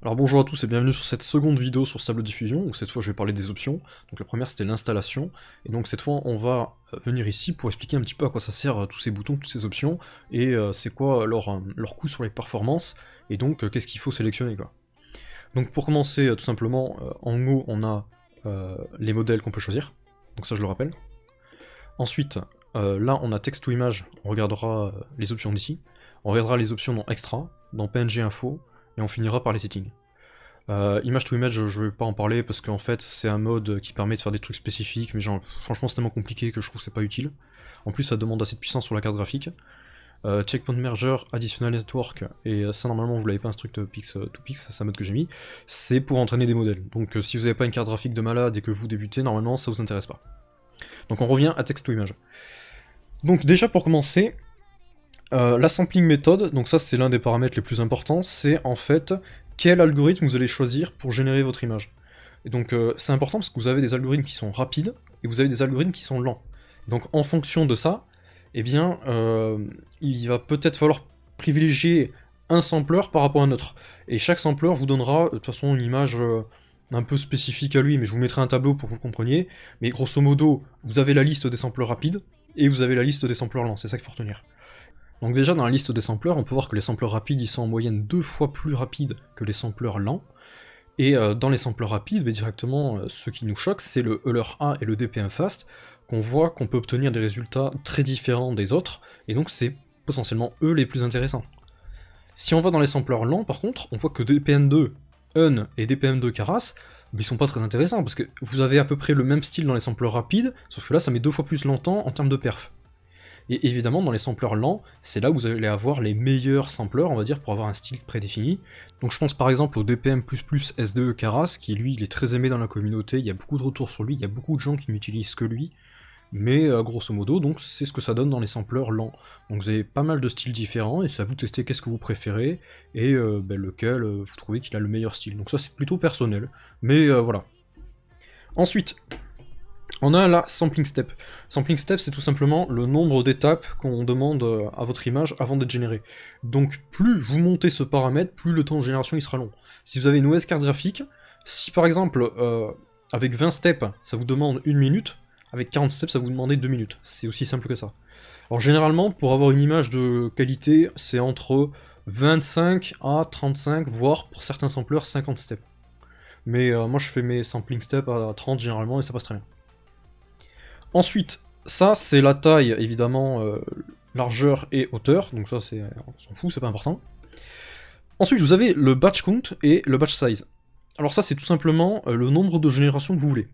Alors bonjour à tous et bienvenue sur cette seconde vidéo sur Stable Diffusion, où cette fois je vais parler des options. Donc la première c'était l'installation, et donc cette fois on va venir ici pour expliquer un petit peu à quoi ça sert tous ces boutons, toutes ces options, et c'est quoi leur coût sur les performances, et donc qu'est-ce qu'il faut sélectionner quoi. Donc pour commencer tout simplement, en haut on a les modèles qu'on peut choisir, donc ça je le rappelle. Ensuite, là on a texte ou image, on regardera les options d'ici, on regardera les options dans Extra, dans PNG Info, et on finira par les settings. Image to image, je vais pas en parler parce qu'en fait c'est un mode qui permet de faire des trucs spécifiques, mais genre, franchement c'est tellement compliqué que je trouve que c'est pas utile. En plus ça demande assez de puissance sur la carte graphique. Checkpoint Merger, Additional Network, et ça normalement vous l'avez pas instruct Pix to Pix, c'est un mode que j'ai mis, c'est pour entraîner des modèles. Donc si vous avez pas une carte graphique de malade et que vous débutez, normalement ça vous intéresse pas. Donc on revient à text to image. Donc déjà pour commencer, la sampling méthode, donc ça c'est l'un des paramètres les plus importants, c'est en fait quel algorithme vous allez choisir pour générer votre image. Et donc c'est important parce que vous avez des algorithmes qui sont rapides et vous avez des algorithmes qui sont lents. Donc en fonction de ça, eh bien il va peut-être falloir privilégier un sampler par rapport à un autre. Et chaque sampler vous donnera de toute façon une image un peu spécifique à lui, mais je vous mettrai un tableau pour que vous compreniez. Mais grosso modo, vous avez la liste des samplers rapides et vous avez la liste des samplers lents, c'est ça qu'il faut retenir. Donc déjà dans la liste des samplers, on peut voir que les samplers rapides ils sont en moyenne 2 fois plus rapides que les samplers lents. Et dans les samplers rapides, mais directement, ce qui nous choque, c'est le Euler A et le DPM Fast, qu'on voit qu'on peut obtenir des résultats très différents des autres, et donc c'est potentiellement eux les plus intéressants. Si on va dans les samplers lents, par contre, on voit que DPM2 UN et DPM2 Keras, ils sont pas très intéressants, parce que vous avez à peu près le même style dans les samplers rapides, sauf que là ça met 2 fois plus longtemps en termes de perf. Et évidemment, dans les samplers lents, c'est là où vous allez avoir les meilleurs samplers, on va dire, pour avoir un style prédéfini. Donc je pense par exemple au DPM++ SDE Keras, qui lui, il est très aimé dans la communauté, il y a beaucoup de retours sur lui, il y a beaucoup de gens qui n'utilisent que lui, mais grosso modo, donc c'est ce que ça donne dans les samplers lents. Donc vous avez pas mal de styles différents, et c'est à vous de tester qu'est-ce que vous préférez, et lequel vous trouvez qu'il a le meilleur style. Donc ça c'est plutôt personnel, mais voilà. Ensuite, on a la sampling step. Sampling step, c'est tout simplement le nombre d'étapes qu'on demande à votre image avant d'être générée. Donc plus vous montez ce paramètre, plus le temps de génération il sera long. Si vous avez une OS carte graphique, si par exemple avec 20 steps ça vous demande 1 minute, avec 40 steps ça vous demande 2 minutes. C'est aussi simple que ça. Alors généralement, pour avoir une image de qualité, c'est entre 25 à 35, voire pour certains samplers 50 steps. Mais moi je fais mes sampling steps à 30 généralement et ça passe très bien. Ensuite, ça c'est la taille, évidemment, largeur et hauteur, donc ça c'est, on s'en fout, c'est pas important. Ensuite, vous avez le batch count et le batch size. Alors ça c'est tout simplement le nombre de générations que vous voulez.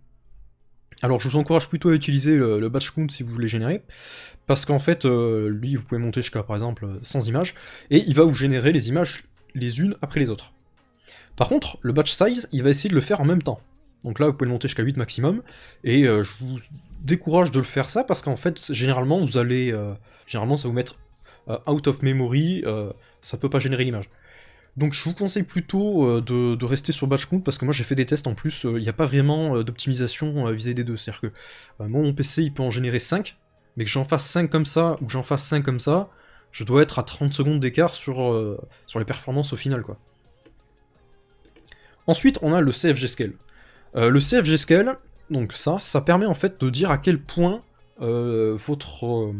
Alors je vous encourage plutôt à utiliser le batch count si vous voulez générer, parce qu'en fait, lui vous pouvez monter jusqu'à par exemple 100 images, et il va vous générer les images les unes après les autres. Par contre, le batch size, il va essayer de le faire en même temps. Donc là, vous pouvez le monter jusqu'à 8 maximum, et je vous décourage de le faire ça, parce qu'en fait, généralement, vous allez... généralement, ça va vous mettre out of memory, ça peut pas générer l'image. Donc je vous conseille plutôt de rester sur batch count, parce que moi j'ai fait des tests en plus, il n'y a pas vraiment d'optimisation visée des deux, c'est-à-dire que moi mon PC il peut en générer 5, mais que j'en fasse 5 comme ça, ou que j'en fasse 5 comme ça, je dois être à 30 secondes d'écart sur les performances au final, quoi. Ensuite, on a le CFG Scale. Le CFG Scale, donc ça permet en fait de dire à quel point votre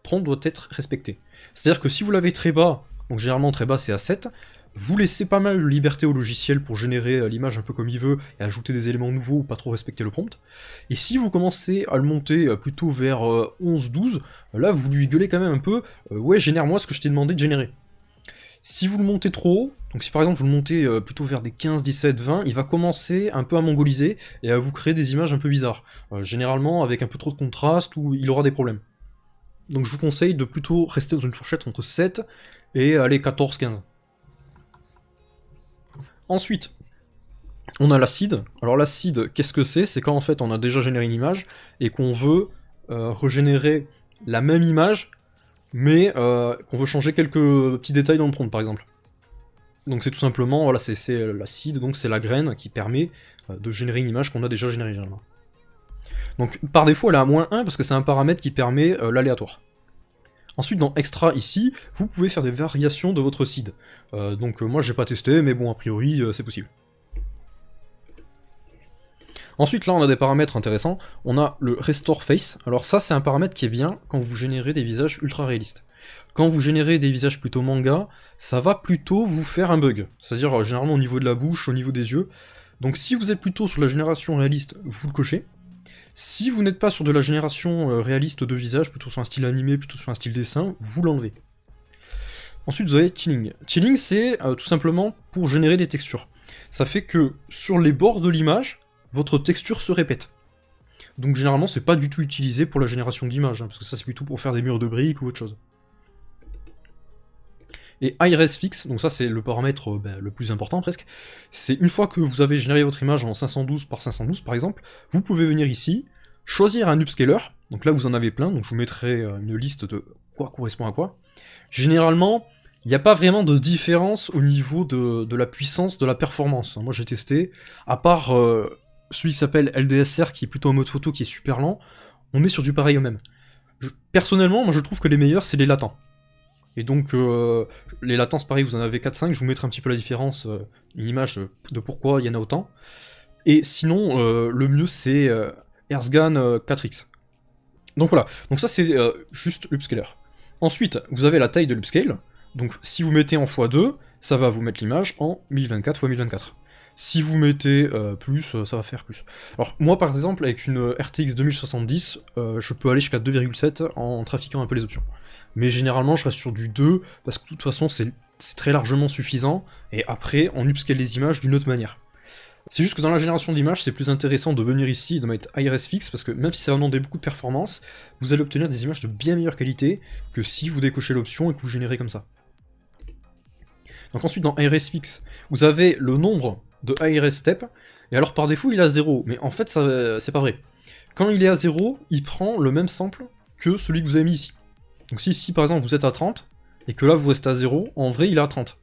prompt doit être respecté. C'est-à-dire que si vous l'avez très bas, donc généralement très bas c'est à 7, vous laissez pas mal de liberté au logiciel pour générer l'image un peu comme il veut et ajouter des éléments nouveaux ou pas trop respecter le prompt. Et si vous commencez à le monter plutôt vers 11-12, là vous lui gueulez quand même un peu ouais, génère-moi ce que je t'ai demandé de générer. Si vous le montez trop haut, donc si par exemple vous le montez plutôt vers des 15, 17, 20, il va commencer un peu à mongoliser et à vous créer des images un peu bizarres. Généralement avec un peu trop de contraste ou il aura des problèmes. Donc je vous conseille de plutôt rester dans une fourchette entre 7 et allez 14, 15. Ensuite, on a l'acide. Alors l'acide, qu'est-ce que c'est? C'est quand en fait on a déjà généré une image et qu'on veut régénérer la même image, mais qu'on veut changer quelques petits détails dans le prompt par exemple. Donc c'est tout simplement, voilà, c'est l'acide, donc c'est la graine qui permet de générer une image qu'on a déjà générée généralement. Donc par défaut elle est à -1 parce que c'est un paramètre qui permet l'aléatoire. Ensuite, dans Extra, ici, vous pouvez faire des variations de votre seed. Donc moi, j'ai pas testé, mais bon, a priori, c'est possible. Ensuite, là, on a des paramètres intéressants. On a le Restore Face. Alors ça, c'est un paramètre qui est bien quand vous générez des visages ultra réalistes. Quand vous générez des visages plutôt manga, ça va plutôt vous faire un bug. C'est-à-dire, généralement, au niveau de la bouche, au niveau des yeux. Donc si vous êtes plutôt sur la génération réaliste, vous le cochez. Si vous n'êtes pas sur de la génération réaliste de visage, plutôt sur un style animé, plutôt sur un style dessin, vous l'enlevez. Ensuite, vous avez Chilling. Chilling, c'est tout simplement pour générer des textures. Ça fait que sur les bords de l'image, votre texture se répète. Donc généralement, c'est pas du tout utilisé pour la génération d'images, parce que ça c'est plutôt pour faire des murs de briques ou autre chose. Et IRS Fix, donc ça c'est le paramètre le plus important presque, c'est une fois que vous avez généré votre image en 512 par 512 par exemple, vous pouvez venir ici, choisir un upscaler, donc là vous en avez plein, donc je vous mettrai une liste de quoi correspond à quoi. Généralement, il n'y a pas vraiment de différence au niveau de la puissance, de la performance. Moi j'ai testé, à part celui qui s'appelle LDSR qui est plutôt en mode photo qui est super lent, on est sur du pareil au même. Personnellement, moi je trouve que les meilleurs c'est les latents. Et donc, les latences, pareil, vous en avez 4-5, je vous mettrai un petit peu la différence, une image de pourquoi il y en a autant. Et sinon, le mieux, c'est Earthgan 4X. Donc voilà, donc ça c'est juste l'upscaler. Ensuite, vous avez la taille de l'upscale, donc si vous mettez en x2, ça va vous mettre l'image en 1024 x 1024. Si vous mettez plus, ça va faire plus. Alors moi par exemple, avec une RTX 2070, je peux aller jusqu'à 2,7 en trafiquant un peu les options. Mais généralement je reste sur du 2, parce que de toute façon c'est très largement suffisant, et après on upscale les images d'une autre manière. C'est juste que dans la génération d'images, c'est plus intéressant de venir ici et de mettre IRS Fix, parce que même si ça va demander beaucoup de performance, vous allez obtenir des images de bien meilleure qualité que si vous décochez l'option et que vous générez comme ça. Donc ensuite dans IRS Fix, vous avez le nombre de IRS Step, et alors par défaut il est à 0, mais en fait c'est pas vrai. Quand il est à 0, il prend le même sample que celui que vous avez mis ici. Donc si par exemple vous êtes à 30, et que là vous restez à 0, en vrai il est à 30.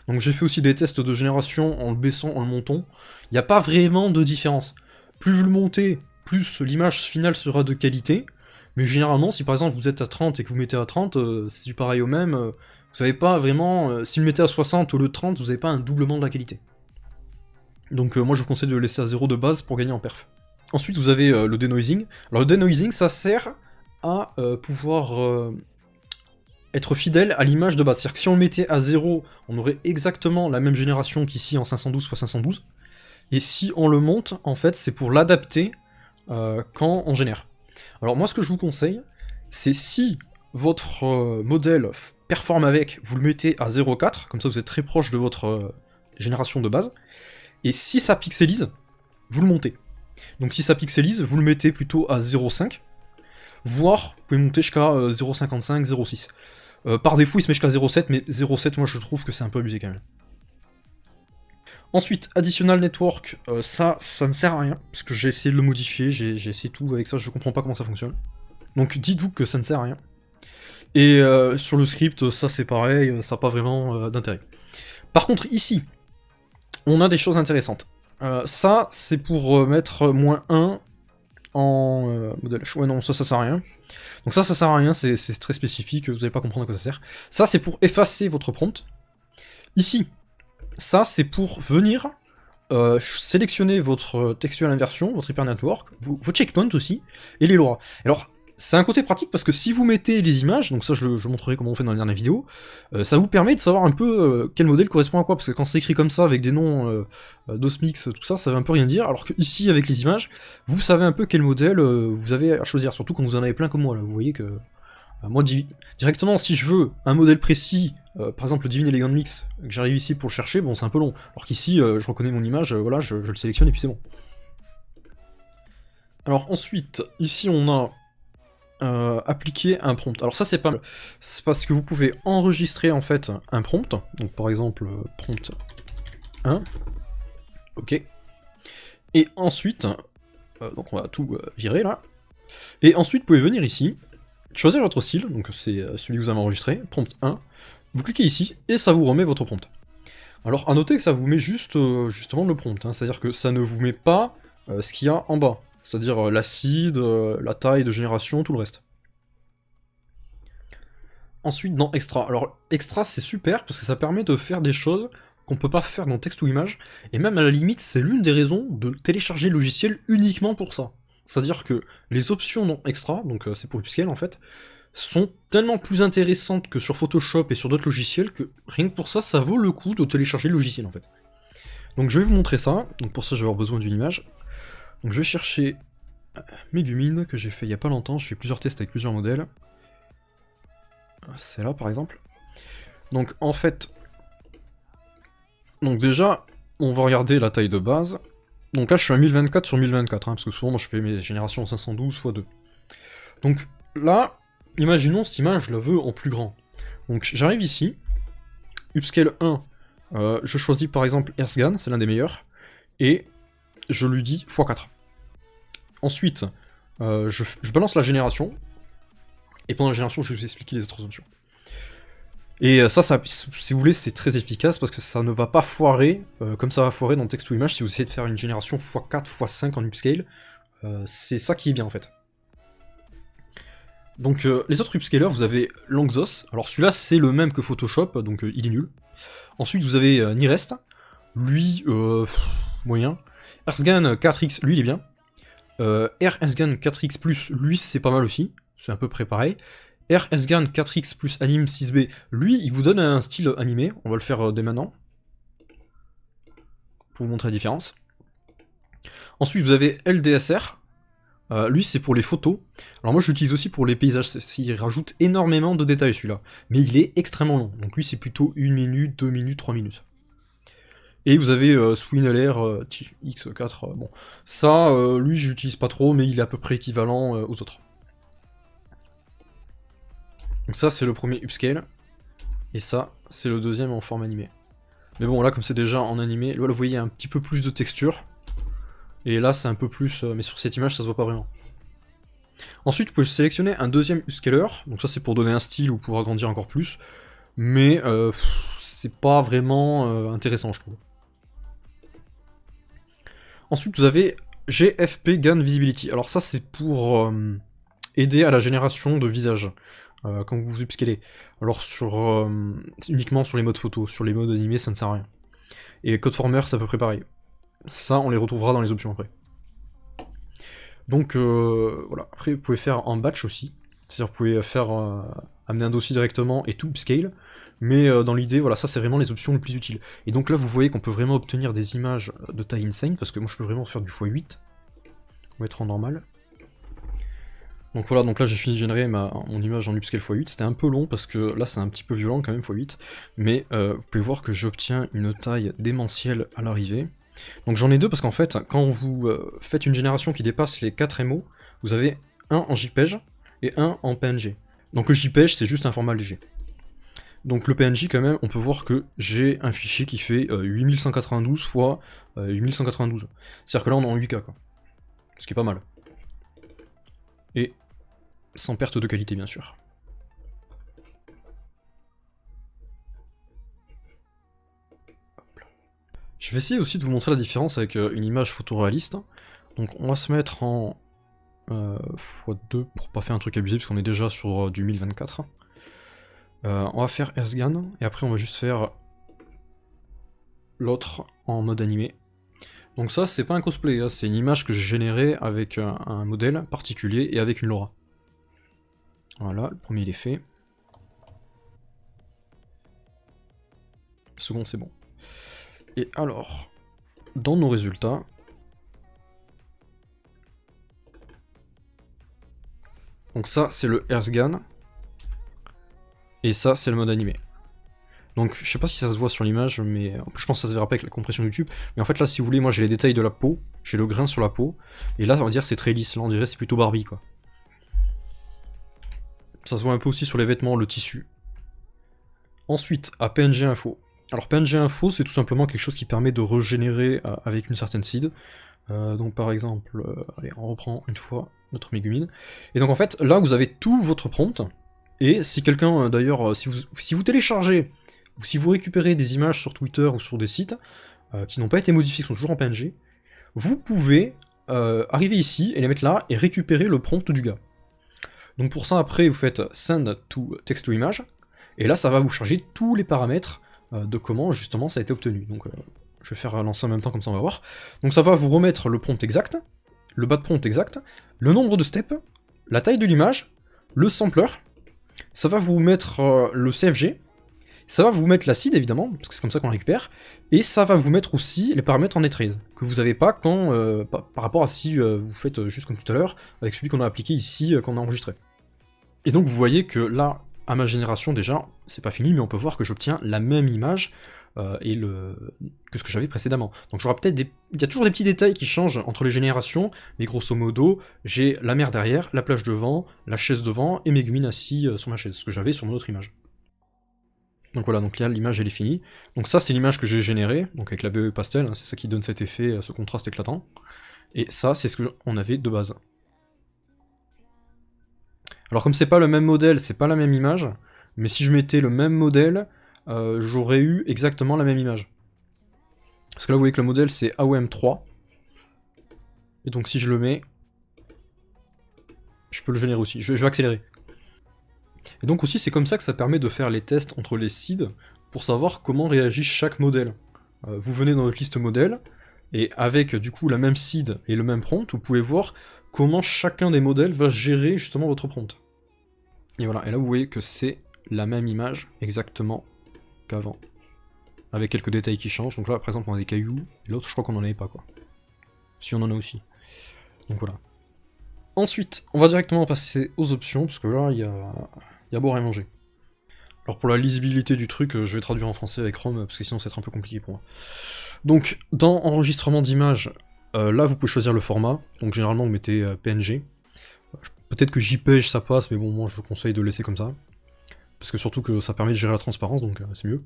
Donc j'ai fait aussi des tests de génération en le baissant, en le montant, il n'y a pas vraiment de différence. Plus vous le montez, plus l'image finale sera de qualité, mais généralement si par exemple vous êtes à 30 et que vous mettez à 30, c'est du pareil au même, vous n'avez pas vraiment, si vous le mettez à 60 au lieu de 30, vous n'avez pas un doublement de la qualité. Donc moi je vous conseille de le laisser à 0 de base pour gagner en perf. Ensuite vous avez le denoising. Alors le denoising ça sert à pouvoir être fidèle à l'image de base. C'est-à-dire que si on le mettait à 0, on aurait exactement la même génération qu'ici en 512 x 512. Et si on le monte, en fait, c'est pour l'adapter quand on génère. Alors moi ce que je vous conseille, c'est si votre modèle performe avec, vous le mettez à 0,4, comme ça vous êtes très proche de votre génération de base, et si ça pixelise, vous le montez. Donc si ça pixelise, vous le mettez plutôt à 0,5, voire vous pouvez monter jusqu'à 0,55, 0,6. Par défaut il se met jusqu'à 0,7, mais 0,7 moi je trouve que c'est un peu abusé quand même. Ensuite, Additional Network, ça ne sert à rien, parce que j'ai essayé de le modifier, j'ai essayé tout avec ça, je comprends pas comment ça fonctionne. Donc dites-vous que ça ne sert à rien. Et sur le script, ça c'est pareil, ça n'a pas vraiment d'intérêt. Par contre ici, on a des choses intéressantes. Ça, c'est pour mettre -1 en modèle H. Ouais non, ça sert à rien. Donc ça sert à rien, c'est très spécifique, vous allez pas comprendre à quoi ça sert. Ça c'est pour effacer votre prompt. Ici, ça c'est pour venir sélectionner votre textual inversion, votre hyper network, vos checkpoints aussi, et les LoRa. Alors, c'est un côté pratique parce que si vous mettez les images, donc ça je montrerai comment on fait dans la dernière vidéo, ça vous permet de savoir un peu quel modèle correspond à quoi, parce que quand c'est écrit comme ça avec des noms d'osmix, tout ça, ça veut un peu rien dire, alors que ici avec les images, vous savez un peu quel modèle vous avez à choisir, surtout quand vous en avez plein comme moi là, vous voyez que moi directement si je veux un modèle précis, par exemple le Divine Elegant Mix, que j'arrive ici pour le chercher, bon c'est un peu long, alors qu'ici je reconnais mon image, voilà, je le sélectionne et puis c'est bon. Alors ensuite, ici on a appliquer un prompt. Alors ça c'est pas mal, c'est parce que vous pouvez enregistrer en fait un prompt, donc par exemple prompt 1, ok, et ensuite, donc on va tout virer là, et ensuite vous pouvez venir ici, choisir votre style, donc c'est celui que vous avez enregistré, prompt 1, vous cliquez ici, et ça vous remet votre prompt. Alors à noter que ça vous met juste justement le prompt, hein, c'est-à-dire que ça ne vous met pas ce qu'il y a en bas, c'est-à-dire l'acide, la taille de génération, tout le reste. ensuite dans Extra. Alors Extra c'est super parce que ça permet de faire des choses qu'on peut pas faire dans texte ou image, et même à la limite c'est l'une des raisons de télécharger le logiciel uniquement pour ça. C'est-à-dire que les options dans Extra, donc c'est pour Upscale en fait, sont tellement plus intéressantes que sur Photoshop et sur d'autres logiciels que rien que pour ça, ça vaut le coup de télécharger le logiciel en fait. Donc je vais vous montrer ça, donc pour ça je vais avoir besoin d'une image. Donc je vais chercher Megumine que j'ai fait il y a pas longtemps, je fais plusieurs tests avec plusieurs modèles. C'est là par exemple. Donc en fait, donc déjà, on va regarder la taille de base. Donc là je suis à 1024 sur 1024, parce que souvent moi je fais mes générations en 512 x 2. Donc là, imaginons cette image, je la veux en plus grand. Donc j'arrive ici, Upscale 1, je choisis par exemple Earthgan, c'est l'un des meilleurs, et je lui dis x4. Ensuite, je balance la génération, et pendant la génération, je vais vous expliquer les autres options. Et ça, si vous voulez, c'est très efficace parce que ça ne va pas foirer, comme ça va foirer dans texte ou image si vous essayez de faire une génération x4, x5 en upscale. C'est ça qui est bien en fait. Donc les autres upscalers, vous avez Langzos. Alors celui-là, c'est le même que Photoshop, donc il est nul. Ensuite, vous avez Nirest. Lui, moyen. Earthgan 4X, lui, il est bien. Earthgan 4X+, lui, c'est pas mal aussi. C'est à peu près pareil. Earthgan 4X plus Anime 6B, lui, il vous donne un style animé. On va le faire dès maintenant. Pour vous montrer la différence. Ensuite, vous avez LDSR. Lui, c'est pour les photos. Alors moi, je l'utilise aussi pour les paysages. Il rajoute énormément de détails, celui-là. Mais il est extrêmement long. Donc lui, c'est plutôt 1 minute, 2 minutes, 3 minutes. Et vous avez SwinLR X4. Bon, ça, lui, je l'utilise pas trop, mais il est à peu près équivalent aux autres. Donc ça, c'est le premier upscale. Et ça, c'est le deuxième en forme animée. Mais bon, là, comme c'est déjà en animé, là, vous voyez, il y a un petit peu plus de texture. Et là, c'est un peu plus... mais sur cette image, ça se voit pas vraiment. Ensuite, vous pouvez sélectionner un deuxième upscaler. Donc ça, c'est pour donner un style ou pour agrandir encore plus. Mais c'est pas vraiment intéressant, je trouve. Ensuite, vous avez GFP Gain Visibility. Alors ça, c'est pour aider à la génération de visages. Quand vous upscalez. Alors uniquement sur les modes photo, sur les modes animés ça ne sert à rien. Et CodeFormer c'est à peu près pareil. Ça on les retrouvera dans les options après. Donc voilà, après vous pouvez faire en batch aussi, c'est-à-dire vous pouvez faire amener un dossier directement et tout upscale, mais dans l'idée voilà ça c'est vraiment les options les plus utiles. Et donc là vous voyez qu'on peut vraiment obtenir des images de taille insane, parce que moi je peux vraiment faire du x8, on va mettre en normal. Donc voilà, donc là j'ai fini de générer mon image en upscale x8, c'était un peu long parce que là c'est un petit peu violent quand même x8, mais vous pouvez voir que j'obtiens une taille démentielle à l'arrivée. Donc j'en ai deux parce qu'en fait, quand vous faites une génération qui dépasse les 4 MO, vous avez un en JPEG et un en PNG. Donc le JPEG c'est juste un format léger. Donc le PNG quand même, on peut voir que j'ai un fichier qui fait 8192 x 8192. C'est-à-dire que là on est en 8K quoi. Ce qui est pas mal. Et sans perte de qualité bien sûr. Je vais essayer aussi de vous montrer la différence avec une image photoréaliste. Donc on va se mettre en x2 pour pas faire un truc abusé parce qu'on est déjà sur du 1024. On va faire Earthgan et après on va juste faire l'autre en mode animé. Donc ça c'est pas un cosplay, hein, c'est une image que j'ai générée avec un modèle particulier et avec une LoRa. Voilà, le premier il est fait. Le second c'est bon. Et alors, dans nos résultats, donc ça c'est le Earthgan, et ça c'est le mode animé. Donc je sais pas si ça se voit sur l'image, mais je pense que ça se verra pas avec la compression YouTube, mais en fait là si vous voulez, moi j'ai les détails de la peau, j'ai le grain sur la peau, et là on va dire c'est très lisse, là on dirait c'est plutôt Barbie quoi. Ça se voit un peu aussi sur les vêtements, le tissu. Ensuite, à PNG Info. Alors PNG Info, c'est tout simplement quelque chose qui permet de régénérer avec une certaine seed. Donc par exemple, allez, on reprend une fois notre Megumine. Et donc en fait, là vous avez tout votre prompt, et si quelqu'un, d'ailleurs, si vous téléchargez, ou si vous récupérez des images sur Twitter ou sur des sites, qui n'ont pas été modifiés, qui sont toujours en PNG, vous pouvez arriver ici, et les mettre là, et récupérer le prompt du gars. Donc pour ça, après, vous faites Send to Text to Image, Et là, ça va vous charger tous les paramètres de comment justement ça a été obtenu. Donc je vais faire lancer en même temps, comme ça on va voir. Donc ça va vous remettre le prompt exact, le bas de prompt exact, le nombre de steps, la taille de l'image, le sampler, ça va vous mettre le CFG, ça va vous mettre la seed évidemment, parce que c'est comme ça qu'on récupère, et ça va vous mettre aussi les paramètres en netraise, que vous n'avez pas quand, par rapport à si vous faites juste comme tout à l'heure, avec celui qu'on a appliqué ici, qu'on a enregistré. Et donc vous voyez que là, à ma génération déjà, c'est pas fini, mais on peut voir que j'obtiens la même image que ce que j'avais précédemment. Donc j'aurai peut-être il y a toujours des petits détails qui changent entre les générations, mais grosso modo, j'ai la mer derrière, la plage devant, la chaise devant, et Megumin assis sur ma chaise, ce que j'avais sur mon autre image. Donc voilà, donc là l'image elle est finie. Donc ça c'est l'image que j'ai générée, donc avec la BE pastel, hein, c'est ça qui donne cet effet, ce contraste éclatant. Et ça c'est ce qu'on avait de base. Alors comme c'est pas le même modèle, c'est pas la même image, mais si je mettais le même modèle, j'aurais eu exactement la même image. Parce que là vous voyez que le modèle c'est AOM3, et donc si je le mets, je peux le générer aussi, je vais accélérer. Et donc aussi c'est comme ça que ça permet de faire les tests entre les seeds, pour savoir comment réagit chaque modèle. Vous venez dans votre liste modèle, et avec du coup la même seed et le même prompt, vous pouvez voir comment chacun des modèles va gérer justement votre prompt. Et voilà, et là vous voyez que c'est la même image exactement qu'avant. Avec quelques détails qui changent, donc là par exemple on a des cailloux, et l'autre je crois qu'on en avait pas quoi. Si on en a aussi. Donc voilà. Ensuite, on va directement passer aux options, parce que là il y a beau rien manger. Alors pour la lisibilité du truc, je vais traduire en français avec Chrome, parce que sinon ça va être un peu compliqué pour moi. Donc dans enregistrement d'image, là vous pouvez choisir le format, donc généralement vous mettez PNG. Peut-être que JPEG ça passe, mais bon moi je conseille de le laisser comme ça. Parce que surtout que ça permet de gérer la transparence, donc c'est mieux.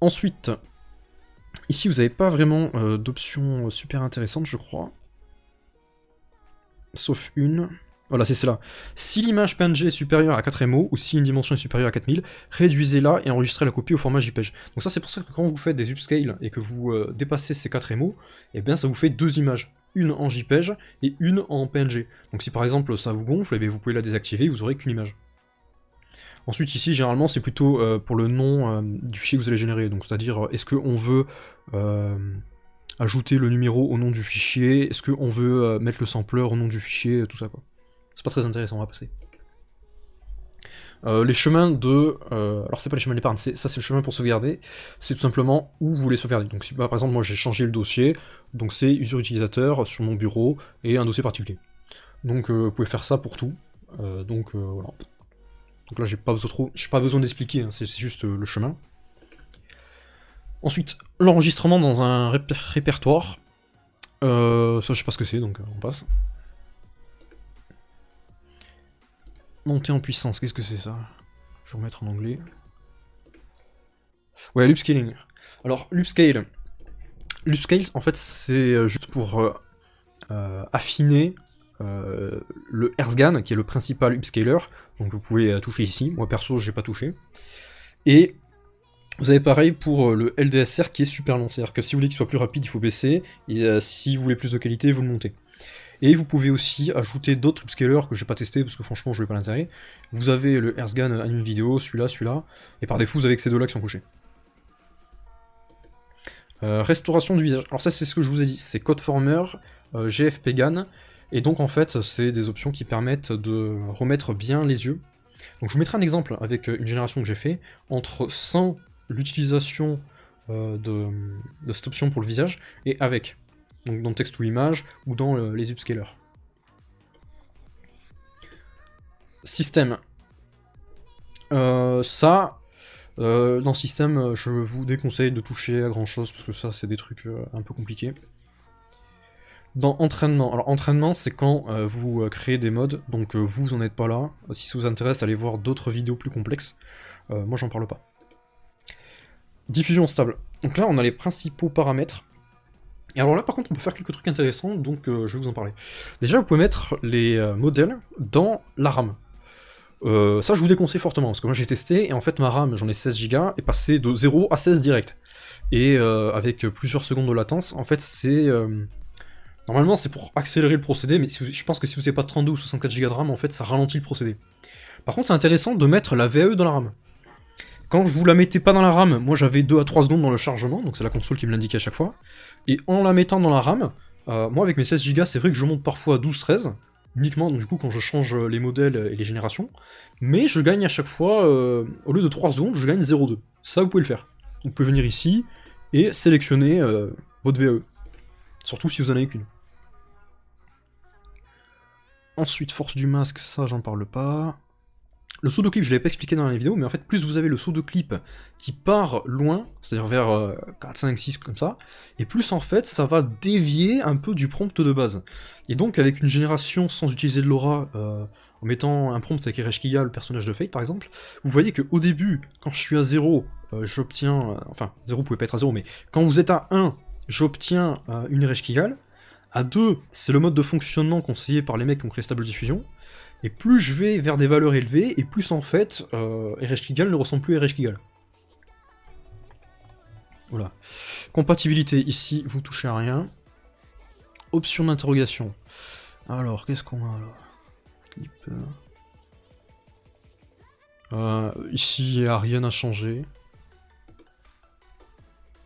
Ensuite, ici vous n'avez pas vraiment d'options super intéressantes je crois. Sauf une. Voilà, c'est celle-là. Si l'image PNG est supérieure à 4 MO, ou si une dimension est supérieure à 4000, réduisez-la et enregistrez la copie au format JPEG. Donc ça c'est pour ça que quand vous faites des upscales et que vous dépassez ces 4 MO, et bien ça vous fait deux images. Une en JPEG et une en PNG. Donc si par exemple ça vous gonfle, et bien vous pouvez la désactiver et vous aurez qu'une image. Ensuite ici généralement c'est plutôt pour le nom du fichier que vous allez générer. Donc c'est-à-dire est-ce qu'on veut ajouter le numéro au nom du fichier, est-ce qu'on veut mettre le sampler au nom du fichier, tout ça quoi. C'est pas très intéressant, on va passer. Les chemins de... alors c'est pas les chemins d'épargne, ça c'est le chemin pour sauvegarder, c'est tout simplement où vous voulez sauvegarder. Donc si par exemple moi j'ai changé le dossier, donc c'est user utilisateur sur mon bureau et un dossier particulier. Donc vous pouvez faire ça pour tout, voilà. Donc là j'ai pas besoin d'expliquer, hein, c'est juste le chemin. Ensuite, l'enregistrement dans un répertoire, ça je sais pas ce que c'est, donc on passe. Monter en puissance, qu'est-ce que c'est ça? Je vais remettre en anglais. Ouais, l'upscaling. Alors, l'upscale, en fait, c'est juste pour affiner le AirScan, qui est le principal upscaler. Donc vous pouvez toucher ici. Moi, perso, j'ai pas touché. Et vous avez pareil pour le LDSR qui est super long. C'est-à-dire que si vous voulez qu'il soit plus rapide, il faut baisser. Et si vous voulez plus de qualité, vous le montez. Et vous pouvez aussi ajouter d'autres upscalers que j'ai pas testé parce que franchement je n'ai pas l'intérêt. Vous avez le AirScan à une vidéo, celui-là, et par défaut vous avez que ces deux-là qui sont couchés. Restauration du visage. Alors ça c'est ce que je vous ai dit, c'est CodeFormer, GFPGAN, et donc en fait c'est des options qui permettent de remettre bien les yeux. Donc je vous mettrai un exemple avec une génération que j'ai fait, sans l'utilisation de cette option pour le visage, et avec. Donc dans texte ou image, ou dans les upscalers. Système. Dans système, je vous déconseille de toucher à grand chose, parce que ça c'est des trucs un peu compliqués. Dans entraînement, alors entraînement c'est quand vous créez des modes, donc vous n'en êtes pas là. Si ça vous intéresse, allez voir d'autres vidéos plus complexes. Moi j'en parle pas. Diffusion stable. Donc là on a les principaux paramètres. Et alors là par contre on peut faire quelques trucs intéressants, donc je vais vous en parler. Déjà vous pouvez mettre les modèles dans la RAM. Ça je vous déconseille fortement, parce que moi j'ai testé, et en fait ma RAM, j'en ai 16 Go, est passée de 0 à 16 direct. Et avec plusieurs secondes de latence, en fait c'est... Normalement c'est pour accélérer le procédé, mais je pense que si vous n'avez pas 32 ou 64 Go de RAM, en fait ça ralentit le procédé. Par contre, c'est intéressant de mettre la VAE dans la RAM. Quand vous la mettez pas dans la RAM, moi j'avais 2 à 3 secondes dans le chargement, donc c'est la console qui me l'indiquait à chaque fois. Et en la mettant dans la RAM, moi avec mes 16 Go, c'est vrai que je monte parfois à 12-13, uniquement du coup quand je change les modèles et les générations, mais je gagne à chaque fois, au lieu de 3 secondes, je gagne 0,2. Ça vous pouvez le faire. Vous pouvez venir ici et sélectionner votre VAE. Surtout si vous en avez qu'une. Ensuite, force du masque, ça j'en parle pas. Le saut de clip, je l'avais pas expliqué dans la vidéo, mais en fait, plus vous avez le saut de clip qui part loin, c'est-à-dire vers 4, 5, 6, comme ça, et plus en fait, ça va dévier un peu du prompt de base. Et donc, avec une génération sans utiliser de l'aura, en mettant un prompt avec Ereshkigal, le personnage de Fate par exemple, vous voyez qu'au début, quand je suis à 0, j'obtiens... enfin, 0 vous pouvez pas être à 0, mais quand vous êtes à 1, j'obtiens une Ereshkigal. À 2, c'est le mode de fonctionnement conseillé par les mecs qui ont créé Stable Diffusion. Et plus je vais vers des valeurs élevées, et plus en fait, Ereshkigal ne ressemble plus à Ereshkigal. Voilà. Compatibilité, ici, vous touchez à rien. Option d'interrogation. Alors, qu'est-ce qu'on a là? Ici, il n'y a rien à changer.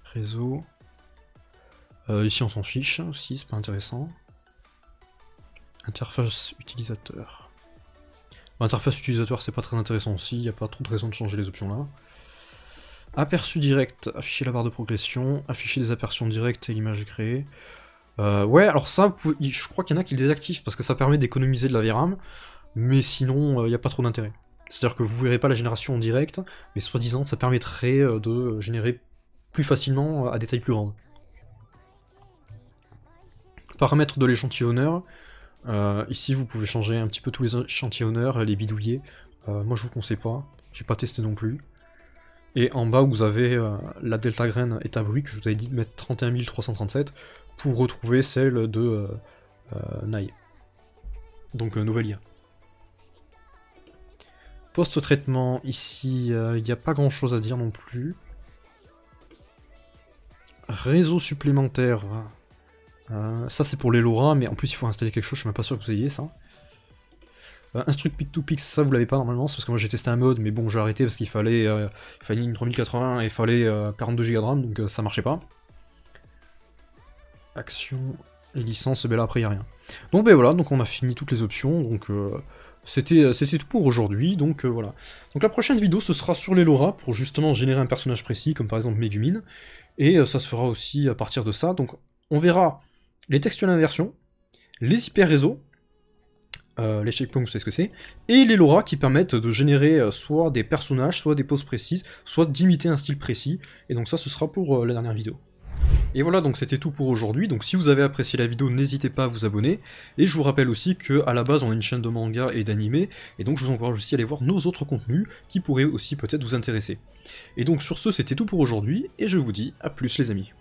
Réseau. Ici, on s'en fiche, aussi, c'est pas intéressant. Interface utilisateur. Interface utilisateur, c'est pas très intéressant aussi, il n'y a pas trop de raison de changer les options là. Aperçu direct, afficher la barre de progression, afficher des aperçus directs et l'image créée. Ouais, alors ça, je crois qu'il y en a qui le désactivent parce que ça permet d'économiser de la VRAM, mais sinon, il n'y a pas trop d'intérêt. C'est-à-dire que vous verrez pas la génération en direct, mais soi-disant, ça permettrait de générer plus facilement à des tailles plus grandes. Paramètres de l'échantillonneur. Ici vous pouvez changer un petit peu tous les échantillonneurs, les bidouiller. Moi je vous conseille pas, j'ai pas testé non plus. Et en bas vous avez la delta grain état bruit que je vous avais dit de mettre 31 337 pour retrouver celle de Nai. Donc nouvelle IA. Post-traitement, ici il n'y a pas grand chose à dire non plus. Réseau supplémentaire. Ça c'est pour les LoRa, mais en plus il faut installer quelque chose, je suis même pas sûr que vous ayez ça. Instruct Pick-to-Pix, ça vous l'avez pas normalement, c'est parce que moi j'ai testé un mode, mais bon j'ai arrêté parce qu'il fallait une 3080 et il fallait 42 Go de RAM, donc ça marchait pas. Action et licence, ben là après y a rien. Donc ben voilà, donc on a fini toutes les options, donc c'était tout pour aujourd'hui, donc voilà. Donc la prochaine vidéo ce sera sur les LoRa, pour justement générer un personnage précis, comme par exemple Megumin, et ça se fera aussi à partir de ça, donc on verra les textuels inversion, les hyper réseaux, les checkpoints, vous savez ce que c'est, et les LoRa qui permettent de générer soit des personnages, soit des poses précises, soit d'imiter un style précis, et donc ça ce sera pour la dernière vidéo. Et voilà, donc c'était tout pour aujourd'hui, donc si vous avez apprécié la vidéo, n'hésitez pas à vous abonner, et je vous rappelle aussi qu'à la base on a une chaîne de manga et d'anime, et donc je vous encourage aussi à aller voir nos autres contenus, qui pourraient aussi peut-être vous intéresser. Et donc sur ce, c'était tout pour aujourd'hui, et je vous dis à plus les amis.